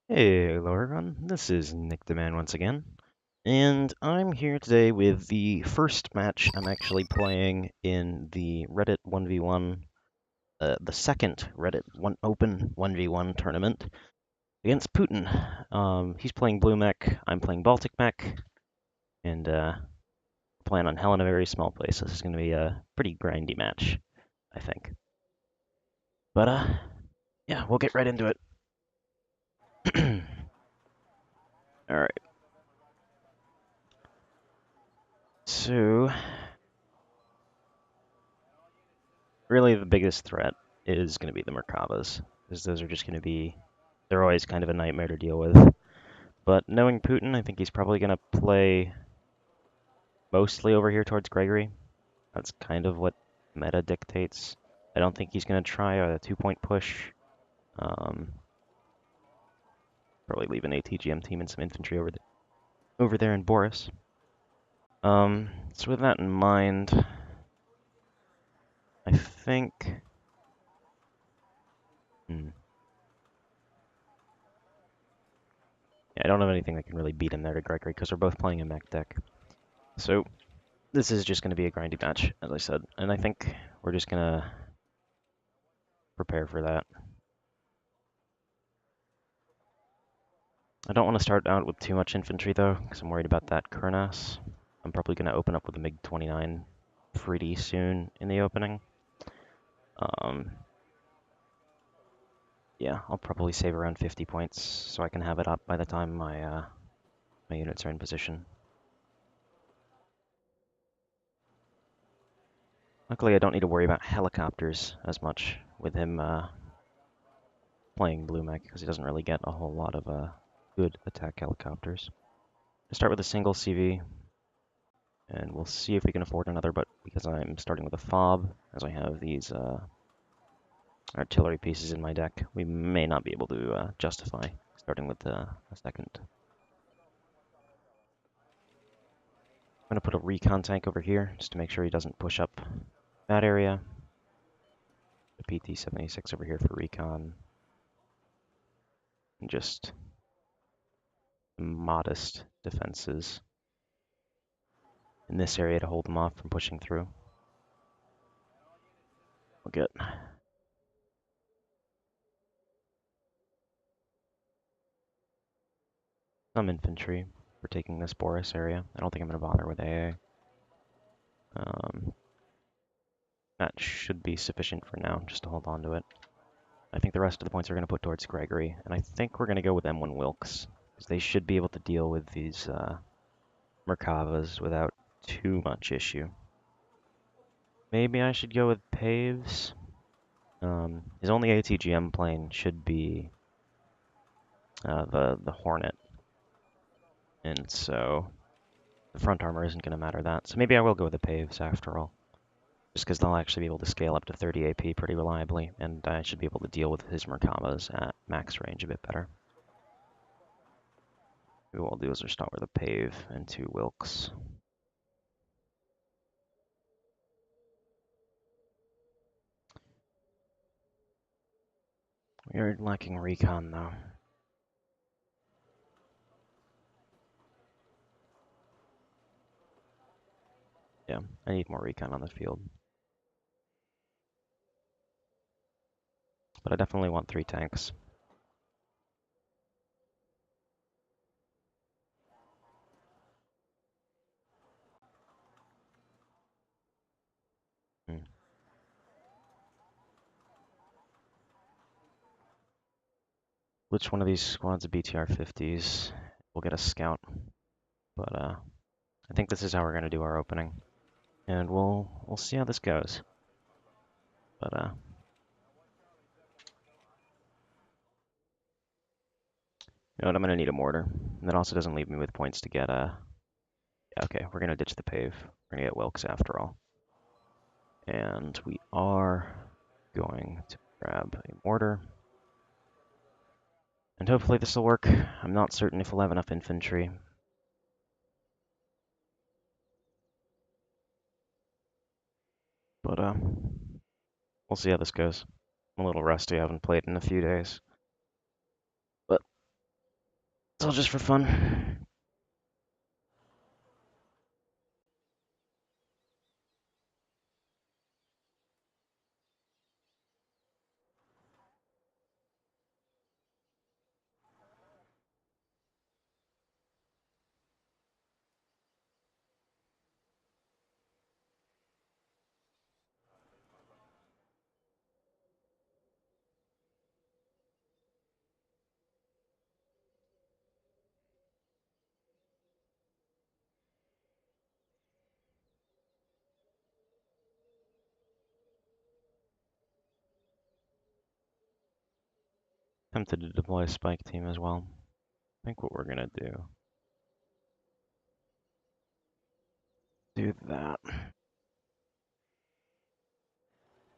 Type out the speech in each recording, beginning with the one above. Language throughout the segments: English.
Hey, hello everyone. This is Nick the Man once again, and I'm here today with the first match I'm actually playing in the Reddit 1v1, the second Reddit Open 1v1 tournament against Putin. He's playing Blue Mech, I'm playing Baltic Mech, and playing on hell in a very small place. This is going to be a pretty grindy match, I think. But yeah, we'll get right into it. All right. So really the biggest threat is going to be the Merkavas, because those are just going to be, they're always kind of a nightmare to deal with. But knowing Putin, I think he's probably going to play mostly over here towards Gregory. That's kind of what meta dictates. I don't think he's going to try a 2-point push. Um, Probably leave an ATGM team and some infantry over there in Boris. So with that in mind, I think... Hmm, yeah, I don't have anything that can really beat him there to Gregory, because we're both playing a mech deck. So this is just going to be a grindy match, as I said, and I think we're just going to prepare for that. I don't want to start out with too much infantry, though, because I'm worried about that Kurnas. I'm probably going to open up with a MiG-29 pretty soon in the opening. Um, yeah, I'll probably save around 50 points so I can have it up by the time my units are in position. Luckily, I don't need to worry about helicopters as much with him playing Blue Mech, because he doesn't really get a whole lot of good attack helicopters. I start with a single CV, and we'll see if we can afford another, but because I'm starting with a fob, as I have these artillery pieces in my deck, we may not be able to justify starting with a second. I'm going to put a recon tank over here, just to make sure he doesn't push up that area. The PT-76 over here for recon. And just modest defenses in this area to hold them off from pushing through. We'll get some infantry for taking this Boris area. I don't think I'm going to bother with AA. That should be sufficient for now, just to hold on to it. I think the rest of the points are going to put towards Gregory, and I think we're going to go with M1 Wilkes, because they should be able to deal with these Merkavas without too much issue. Maybe I should go with Paves. His only ATGM plane should be the Hornet, and so the front armor isn't going to matter that. So maybe I will go with the Paves after all, just because they'll actually be able to scale up to 30 AP pretty reliably, and I should be able to deal with his Merkavas at max range a bit better. Maybe what we'll do is just start with a Pave and 2 Wilkes. We are lacking recon though. Yeah, I need more recon on the field. But I definitely want 3 tanks. Hmm. Which one of these squads of BTR-50s will get a scout? But I think this is how we're going to do our opening. And we'll see how this goes. But you know what, I'm going to need a mortar. And that also doesn't leave me with points to get yeah, okay, we're going to ditch the Pave. We're going to get Wilkes after all. And we are going to grab a mortar. And hopefully this will work. I'm not certain if we'll have enough infantry. But we'll see how this goes. I'm a little rusty, I haven't played in a few days. But all just for fun. Tempted to deploy a spike team as well. I think what we're gonna do that.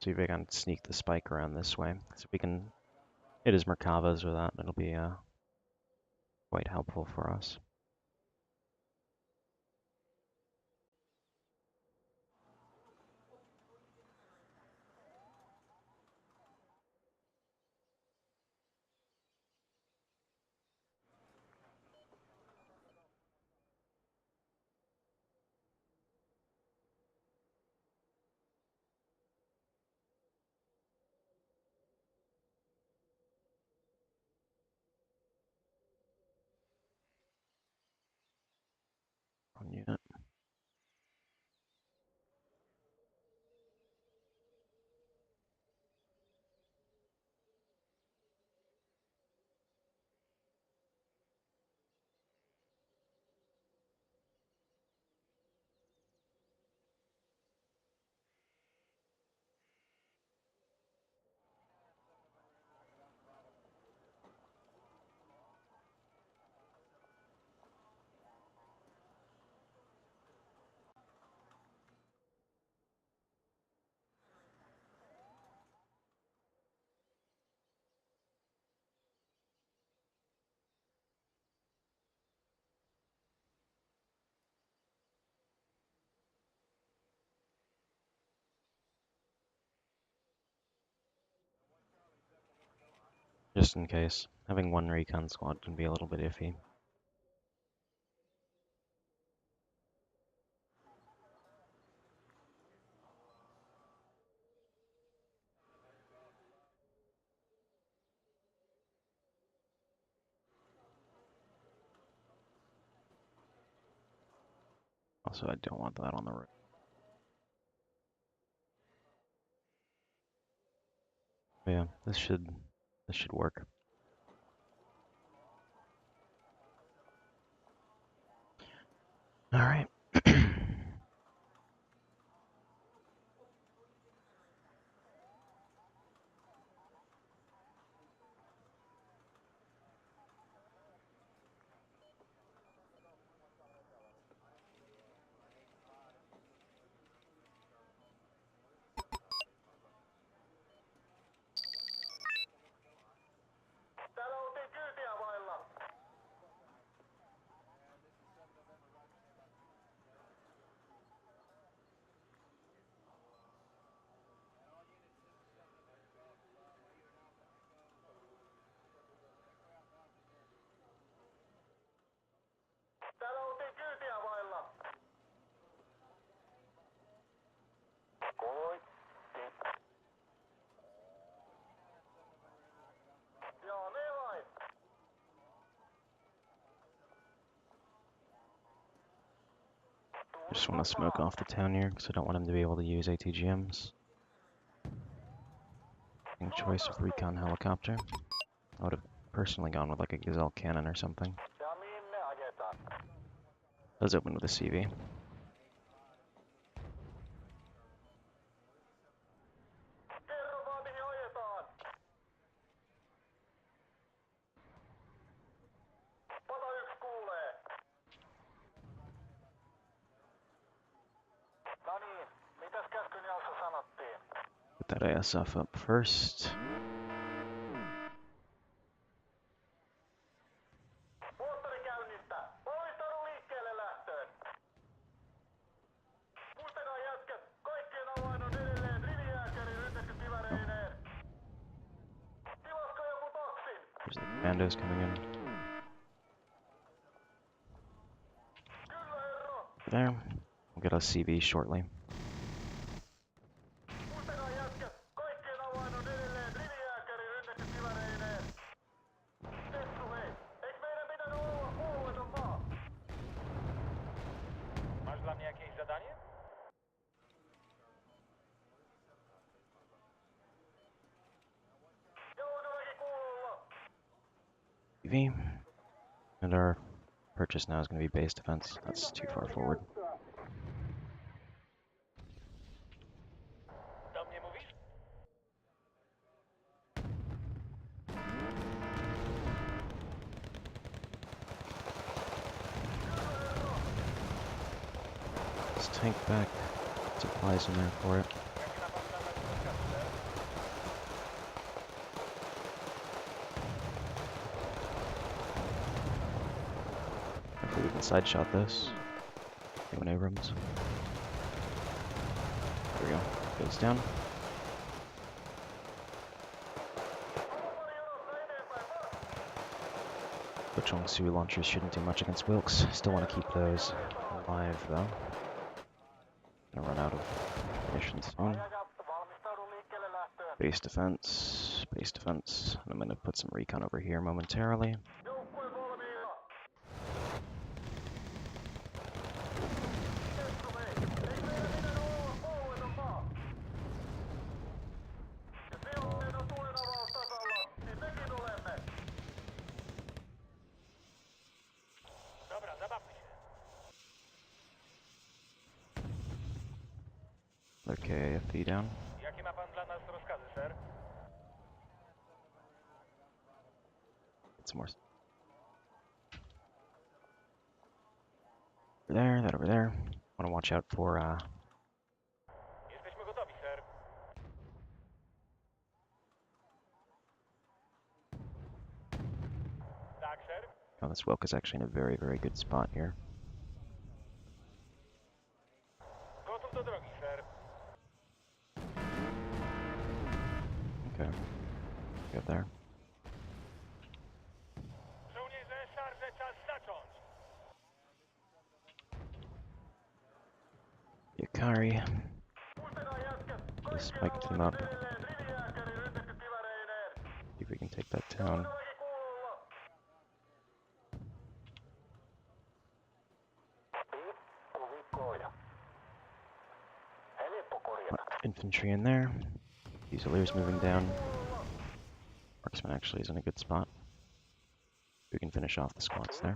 See if I can sneak the spike around this way. So we can hit his Merkavas with that. It'll be quite helpful for us. One unit. Just in case. Having one recon squad can be a little bit iffy. Also, I don't want that on the road. But yeah, this should work. All right. I just want to smoke off the town here because I don't want him to be able to use ATGMs. Choice of recon helicopter. I would have personally gone with like a Gazelle cannon or something. Let's open with a CV. Put that ASF up first. There's the commandos coming in. There. We'll get a CV shortly. CV. And our purchase now is going to be base defense. That's too far forward. Let's tank back. Supplies in there for it. Hopefully we can side shot this. Anyone Abrams? There we go. Goes down. The Chongsu launchers shouldn't do much against Wilkes. Still want to keep those alive though. Gonna run out of munitions soon. Base defense, base defense. And I'm gonna put some recon over here momentarily. Okay, FE down. Get some more. Over there, that over there. Want to watch out for oh, this Wilk is actually in a very, very good spot here. Okay, get there. Yakari. Just spike them up. See if we can take that town. Infantry in there. Fusiliers moving down. Marksman actually is in a good spot. We can finish off the squads there.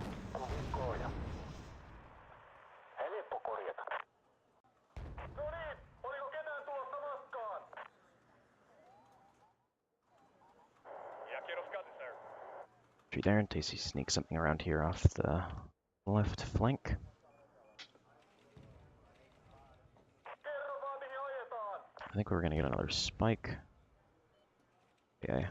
There in case he sneaks something around here off the left flank. I think we're gonna get another spike. Okay.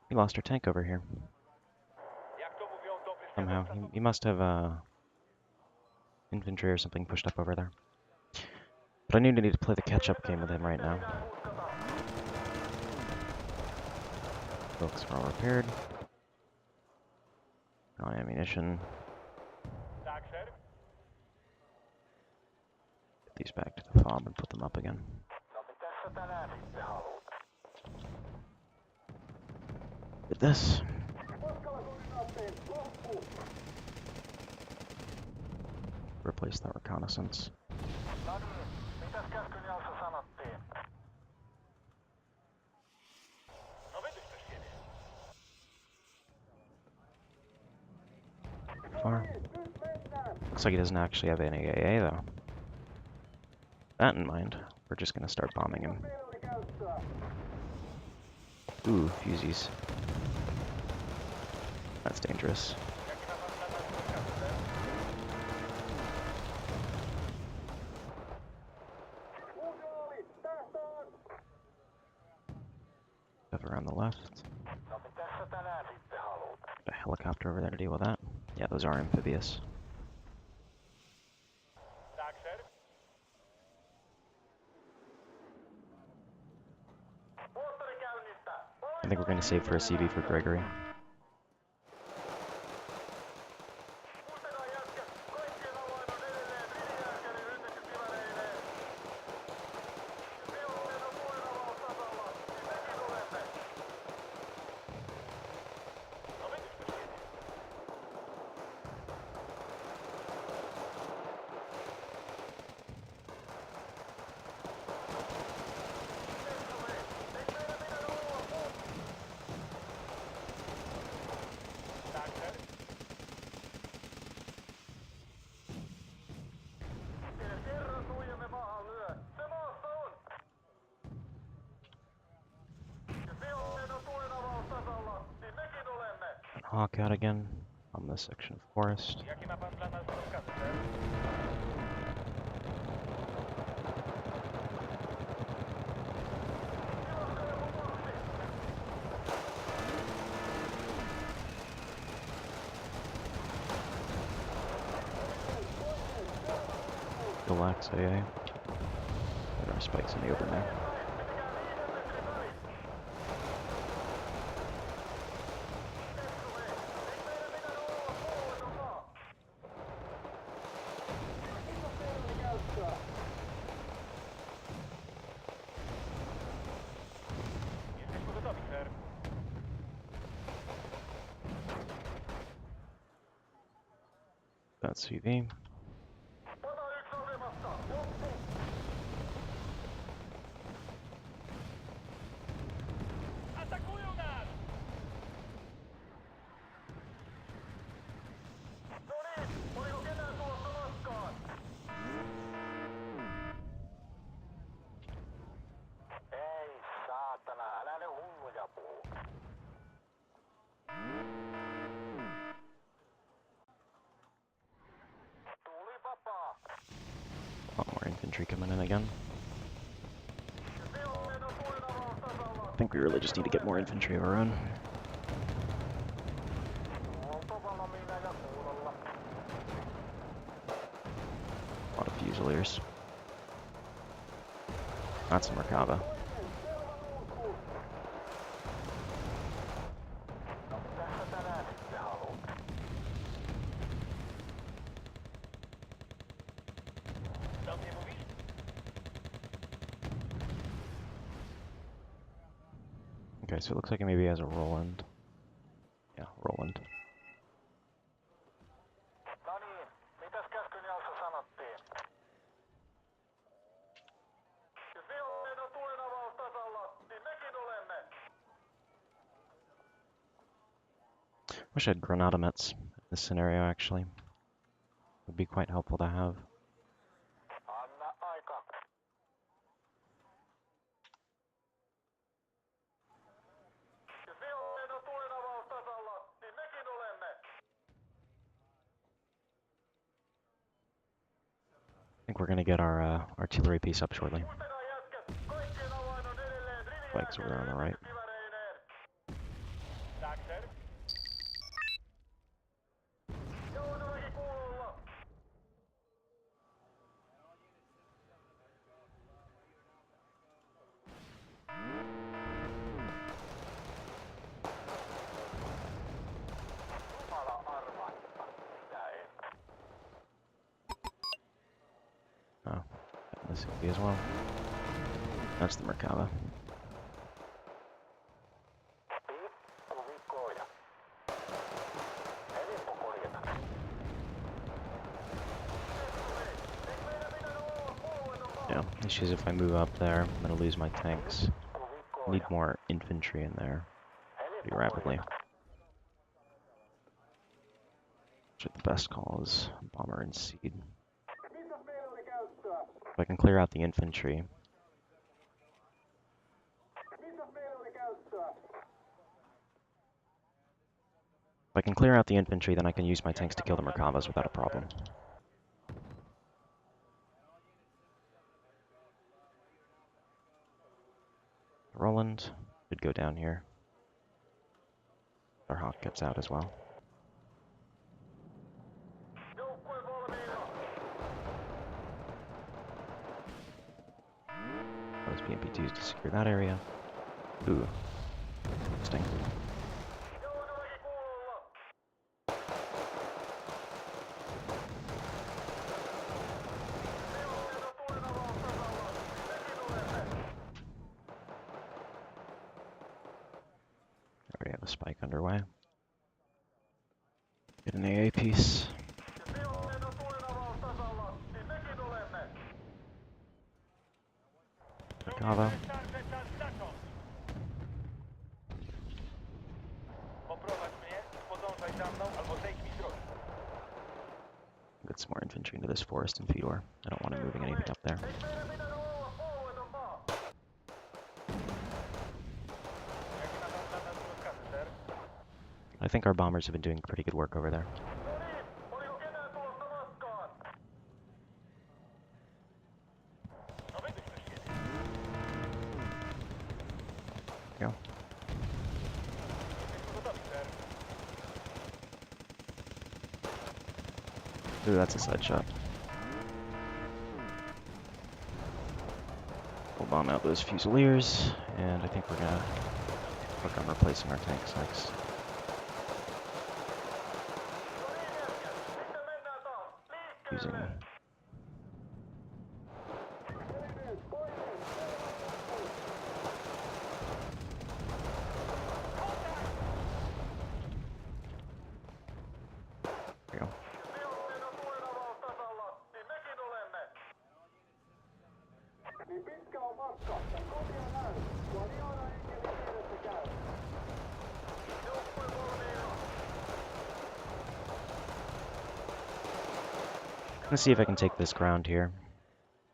We lost our tank over here. Somehow. He must have infantry or something pushed up over there. But I need to play the catch-up game with him right now. Folks are all repaired. No ammunition. Get these back to the fob and put them up again. Get this. Replace that reconnaissance. Far. Looks like he doesn't actually have any AA though. That in mind, we're just gonna start bombing him. Ooh, fusees. That's dangerous. Stuff around the left. A helicopter over there to deal with that. Yeah, those are amphibious. I think we're going to save for a CV for Gregory. hawk out again on this section of forest. Relax, AA. Put our spikes in the open there. That's CV. A lot more infantry coming in again. I think we really just need to get more infantry of our own. A lot of Fusiliers. That's a Merkava. Okay, so it looks like it maybe has a Roland. Yeah, Roland. Wish I had Granadamets in this scenario, actually. Would be quite helpful to have. I think we're gonna get our artillery piece up shortly. Spikes over there on the right. Oh, this will be as well. That's the Merkava. Yeah, issue is if I move up there, I'm gonna lose my tanks. Need more infantry in there pretty rapidly. Which are the best calls, bomber and seed. If I can clear out the infantry. If I can clear out the infantry, then I can use my tanks to kill the Merkavas without a problem. Roland should go down here. Our hawk gets out as well. Those BMP2s to secure that area. Ooh. Interesting. Already have a spike underway. Get an AA piece. Merkava. Get some more infantry into this forest in Fedor. I don't want him moving anything up there. I think our bombers have been doing pretty good work over there. Go. Ooh, that's a side shot. We'll bomb out those Fusiliers, and I think we're gonna work on replacing our tanks next. Using there we go. Let's see if I can take this ground here.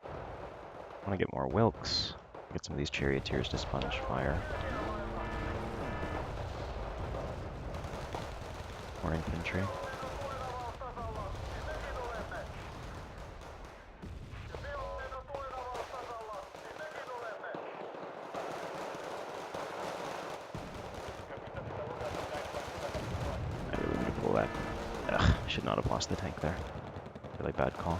I want to get more Wilks. Get some of these charioteers to sponge fire. More infantry. I really need to pull back. Ugh, I should not have lost the tank there. Really bad call.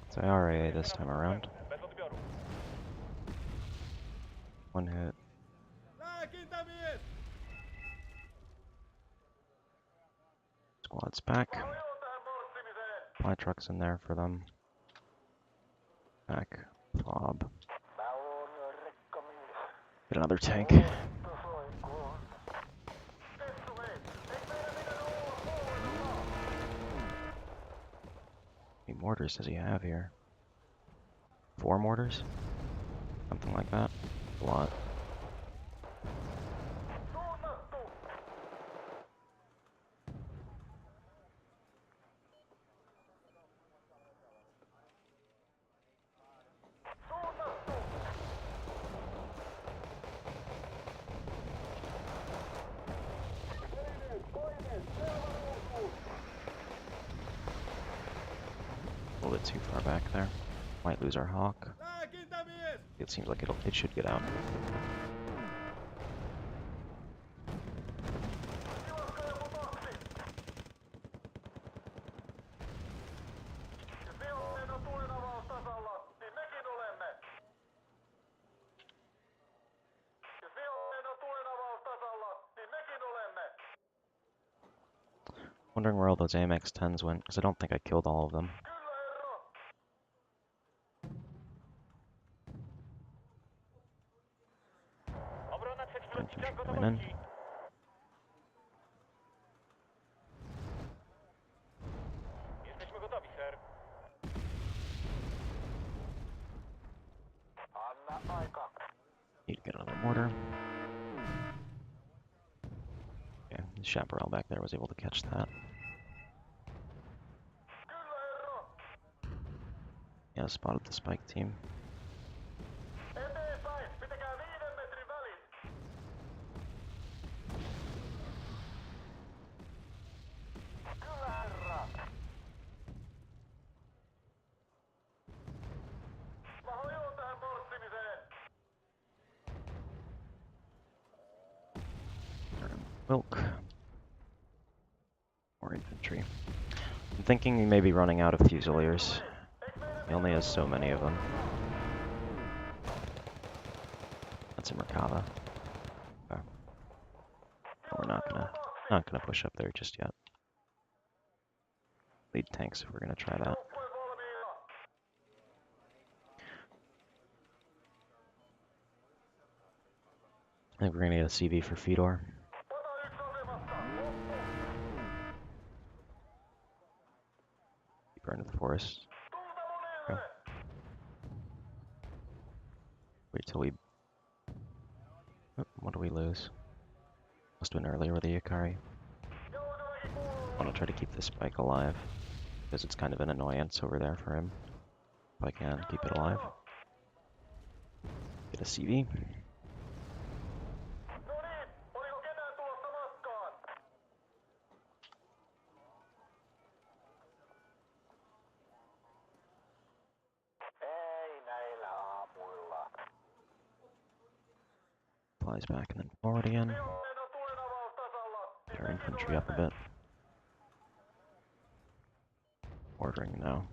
It's IRA this time around. One hit. Squad's back. Fly trucks in there for them. Back. Fob. Get another tank. How many mortars does he have here? 4 mortars? Something like that. A lot. A little bit too far back there. Might lose our hawk. It seems like it should get out. Wondering where all those AMX-10s went, because I don't think I killed all of them. Infantry coming in. Need to get another mortar. Okay, the chaparral back there was able to catch that. Yeah, spotted the spike team. Wilk. More infantry. I'm thinking we may be running out of Fusiliers. He only has so many of them. That's in Merkava. Okay. We're not gonna push up there just yet. Lead tanks if we're gonna try that. I think we're gonna get a CV for Fedor. Deeper into the forest. Okay. Wait till we... Oh, what do we lose? Must have been earlier with the Yukari. I want to try to keep this spike alive. because it's kind of an annoyance over there for him. If I can keep it alive. Get a CV. Flies back and then forward again. Get our infantry up a bit. Ordering now.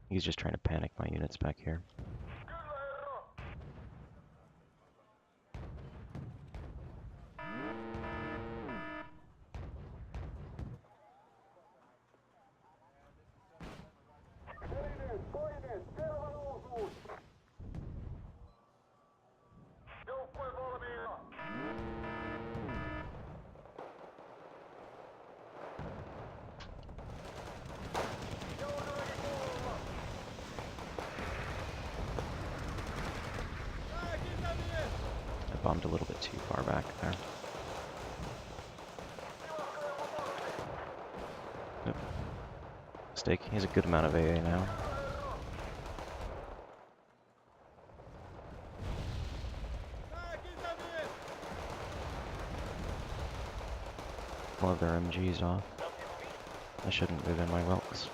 He's just trying to panic my units back here. Bombed a little bit too far back there. Yep. Mistake. He has a good amount of AA now. All of their MGs off. I shouldn't move in my Wilks.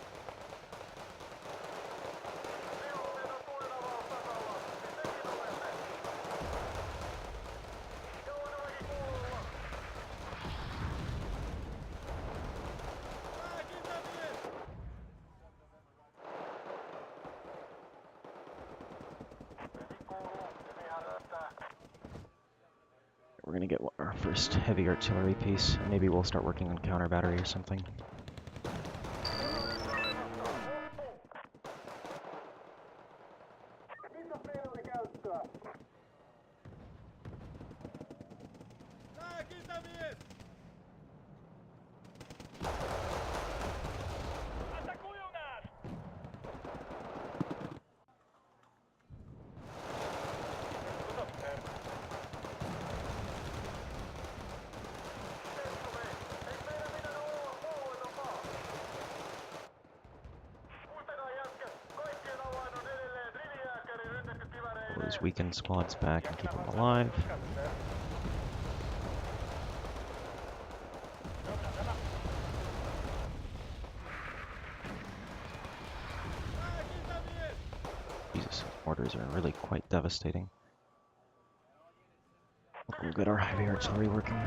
We're gonna get our first heavy artillery piece, and maybe we'll start working on counter battery or something. Those weakened squads back and keep them alive. Jesus, mortars are really quite devastating. We'll get our heavy artillery working.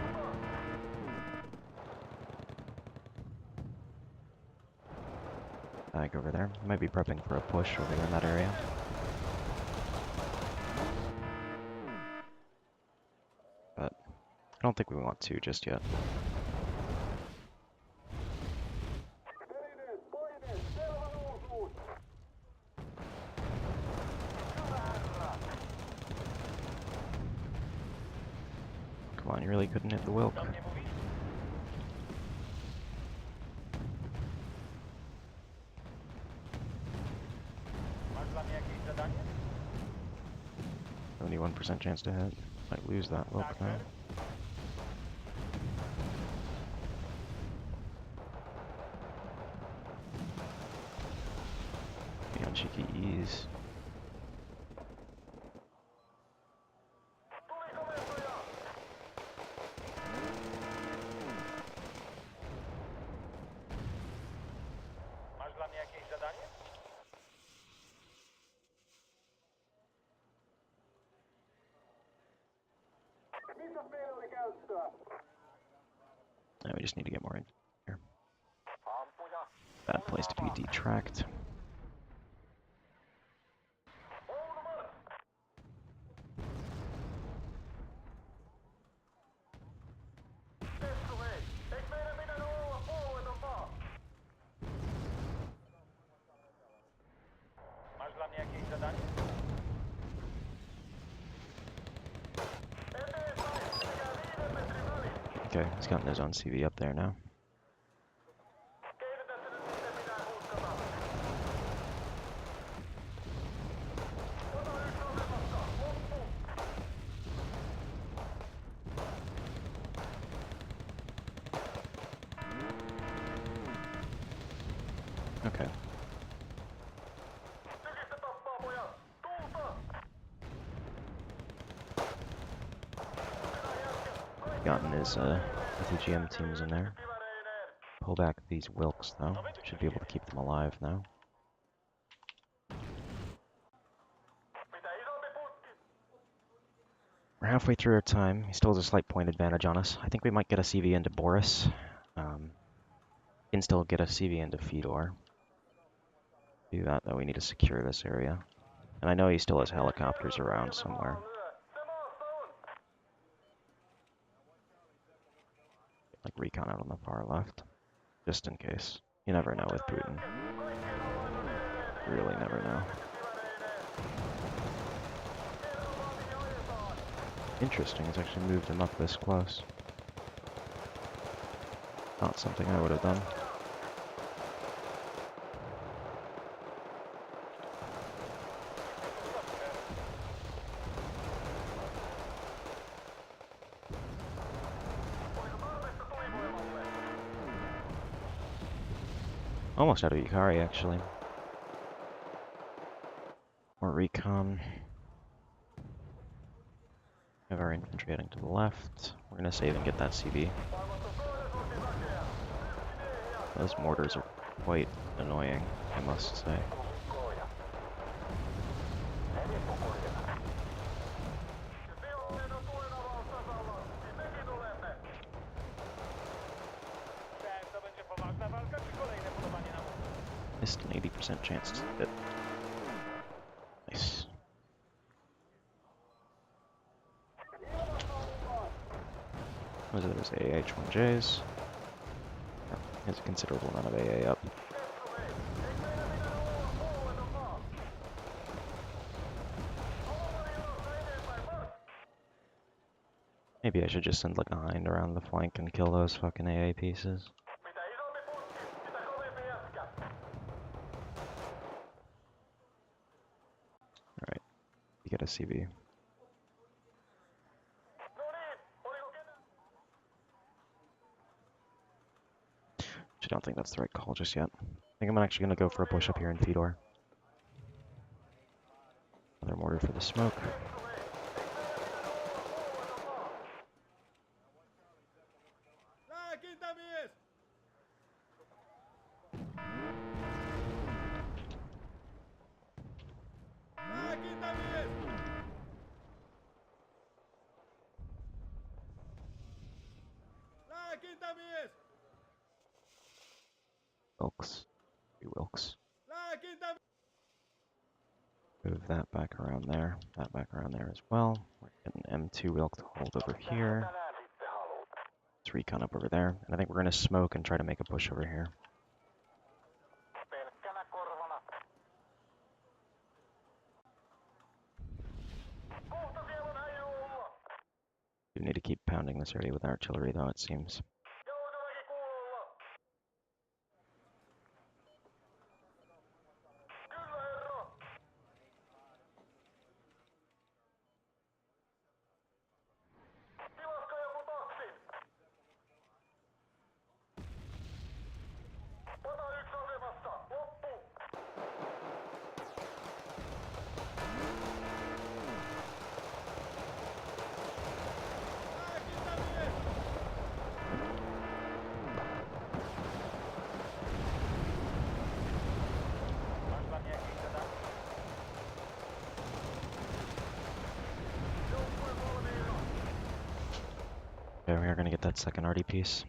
Back over there. Might be prepping for a push over there in that area. But I don't think we want to just yet. Come on, you really couldn't hit the Wilk. Only 1% chance to hit. Might lose that Wilk now. Be on cheeky ease. Now we just need to get more in here. Bad place to be detracked. Okay, he's gotten his own CV up there now. Okay. Gotten his FEGM teams in there. Pull back these Wilks, though. Should be able to keep them alive now. We're halfway through our time. He still has a slight point advantage on us. I think we might get a CV into Boris. Can still get a CV into Fedor. To do that, though, we need to secure this area. And I know he still has helicopters around somewhere. Like recon out on the far left. Just in case. You never know with Putin. You really never know. Interesting, he's actually moved him up this close. Not something I would have done. Almost out of Yukari, actually. More recon. We have our infantry heading to the left. We're going to save and get that CV. Those mortars are quite annoying, I must say. Missed an 80% chance to hit. Nice. Those are those AH-1Js. Oh, there's a considerable amount of AA up. Maybe I should just send like a hind around the flank and kill those fucking AA pieces. Alright, you get a CV. I don't think that's the right call just yet. I think I'm actually going to go for a push up here in Fedor. Another mortar for the smoke. Wilks. Wilks. Move that back around there. That back around there as well. We're getting M2 Wilk to hold over here. Let's recon up over there. And I think we're going to smoke and try to make a push over here. We need to keep pounding this area with artillery, though, it seems. Okay, we are going to get that second arty piece.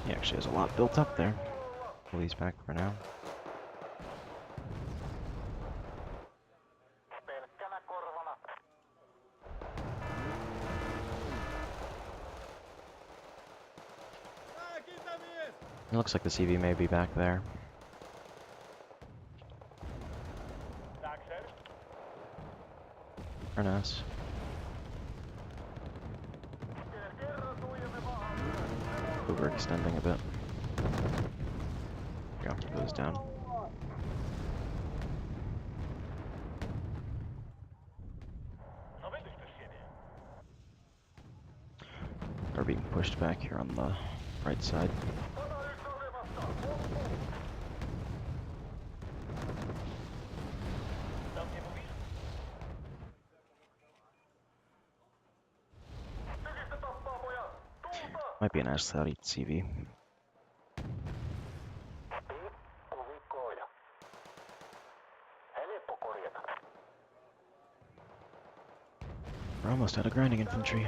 He actually has a lot built up there. Pull these back for now. It looks like the CV may be back there. Very nice. Overextending a bit. There we go, goes down. Are being pushed back here on the right side. Might be an Ash-Saudi CV. We're almost out of grinding infantry.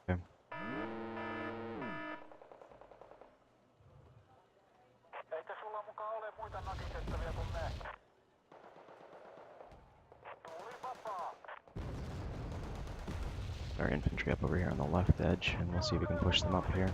Okay. Our infantry up over here on the left edge, and we'll see if we can push them up here.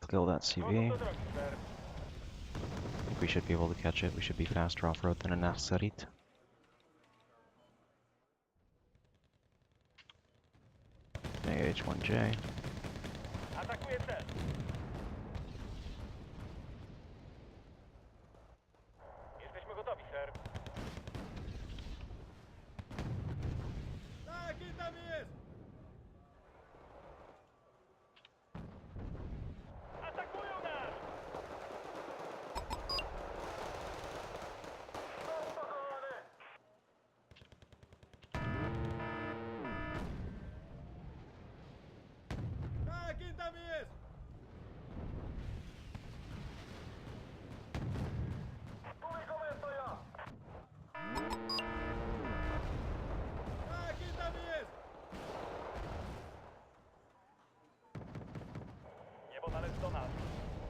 Kill that CV. I think we should be able to catch it. We should be faster off-road than an Ash-Sarit. AH-1J.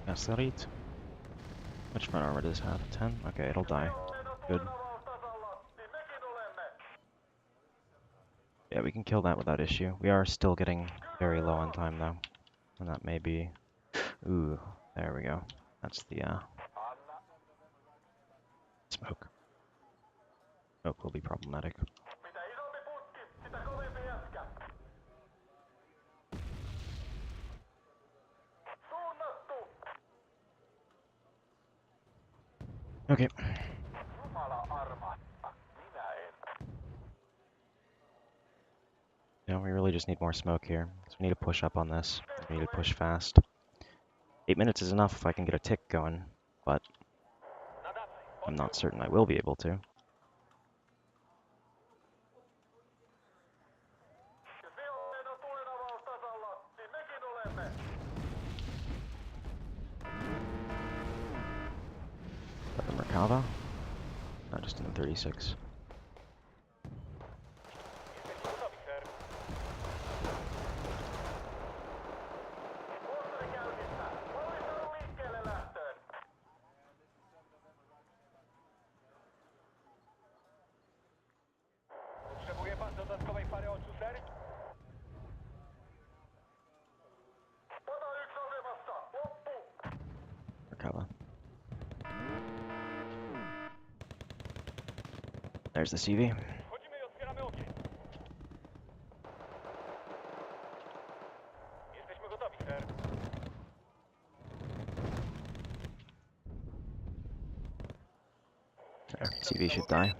Ash-Sarit. Which front armor does it have? 10? Okay, it'll die. Good. Yeah, we can kill that without issue. We are still getting very low on time though. And that may be... Ooh, there we go. That's the, smoke. Smoke will be problematic. Okay. No, we really just need more smoke here. So we need to push up on this. We need to push fast. 8 minutes is enough if I can get a tick going, but I'm not certain I will be able to. Got the Merkava? No, just in the 36. Merkava. There's the CV. There, CV should die.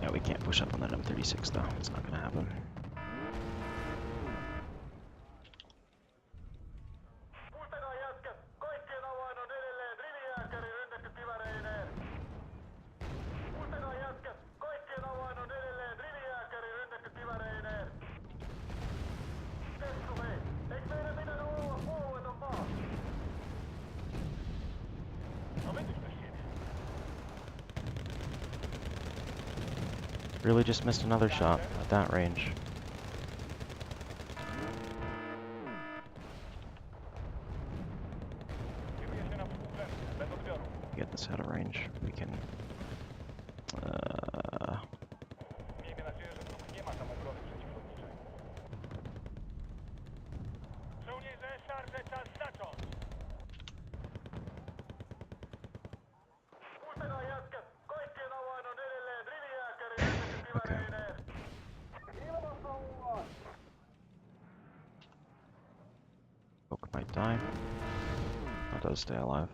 Yeah, we can't push up on that M36 though. It's not gonna happen. Really just missed another shot at that range. Get this out of range. We can. Okay. Oak might die. That does stay alive.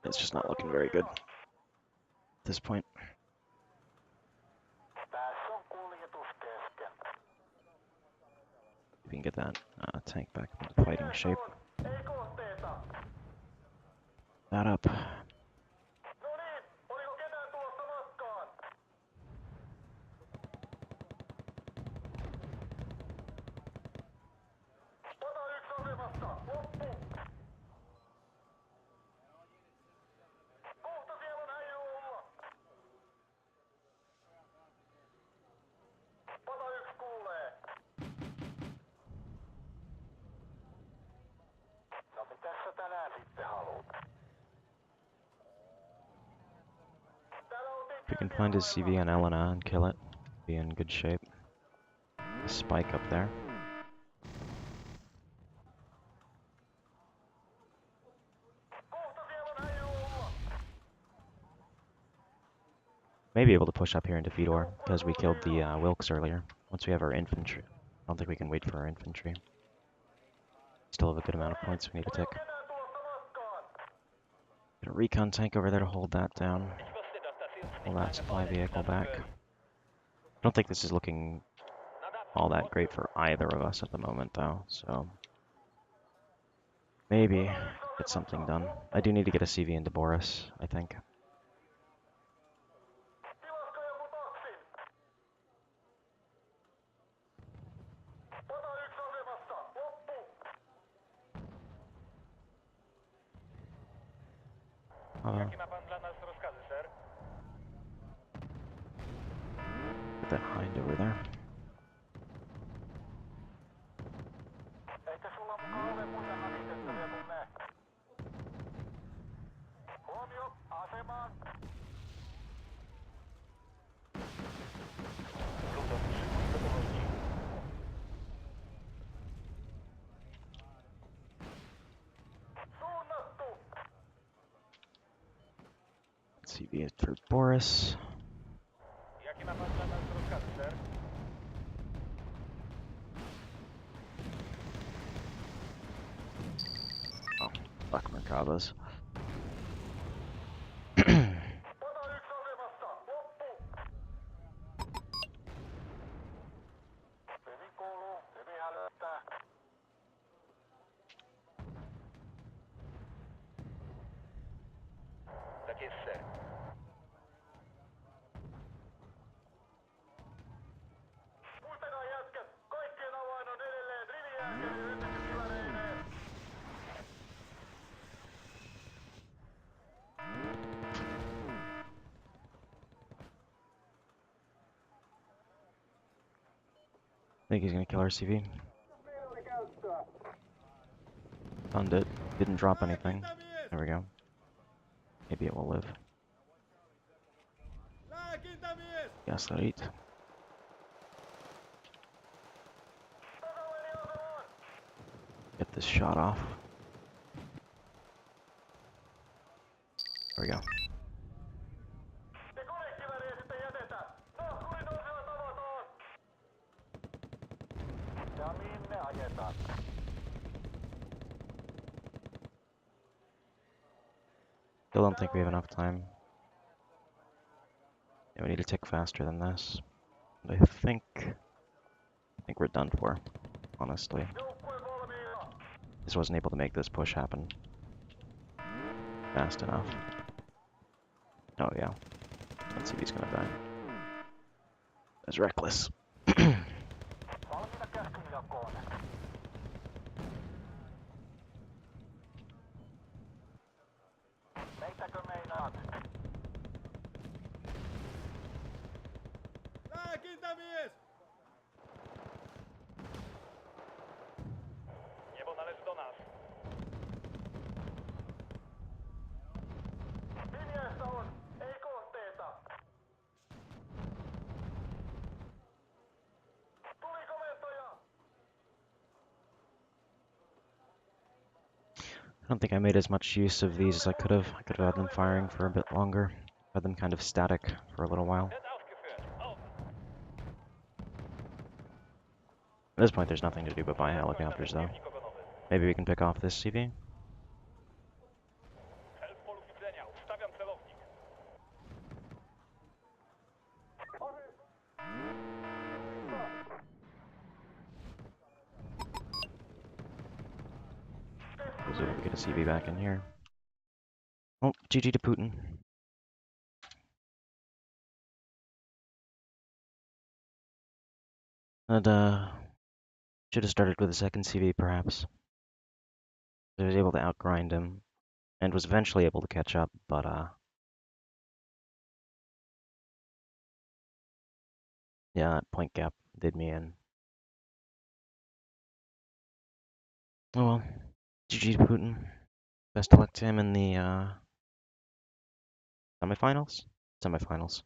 It's just not looking very good at this point. If we can get that tank back into fighting shape. That up. If we can find his CV on Elena and kill it, be in good shape. A spike up there. May be able to push up here into Fedor because we killed the Wilkes earlier. Once we have our infantry, I don't think we can wait for our infantry. Still have a good amount of points we need to take. Get a recon tank over there to hold that down. Pull that supply vehicle back. I don't think this is looking all that great for either of us at the moment though, so maybe get something done. I do need to get a CV into Boris, I think. Get that hind over there. CV for Boris. Oh, fuck Merkavas. Think he's gonna kill our CV. Found it. Didn't drop anything. There we go. Maybe it will live. Gaslight. Get this shot off. There we go. Still don't think we have enough time. Yeah, we need to tick faster than this. I think we're done for, honestly. Just wasn't able to make this push happen fast enough. Oh yeah. Let's see if he's gonna die. That's reckless. I don't think I made as much use of these as I could have. I could have had them firing for a bit longer. Had them kind of static for a little while. At this point, there's nothing to do but buy helicopters, though. Maybe we can pick off this CV? Let's see if we get a CV back in here. Oh, GG to Putin. And, should have started with a second CV, perhaps. I was able to outgrind him, and was eventually able to catch up, but, yeah, that point gap did me in. Oh well. GG to Putin. Best of luck to him in the, semifinals? Semifinals.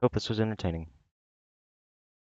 Hope this was entertaining.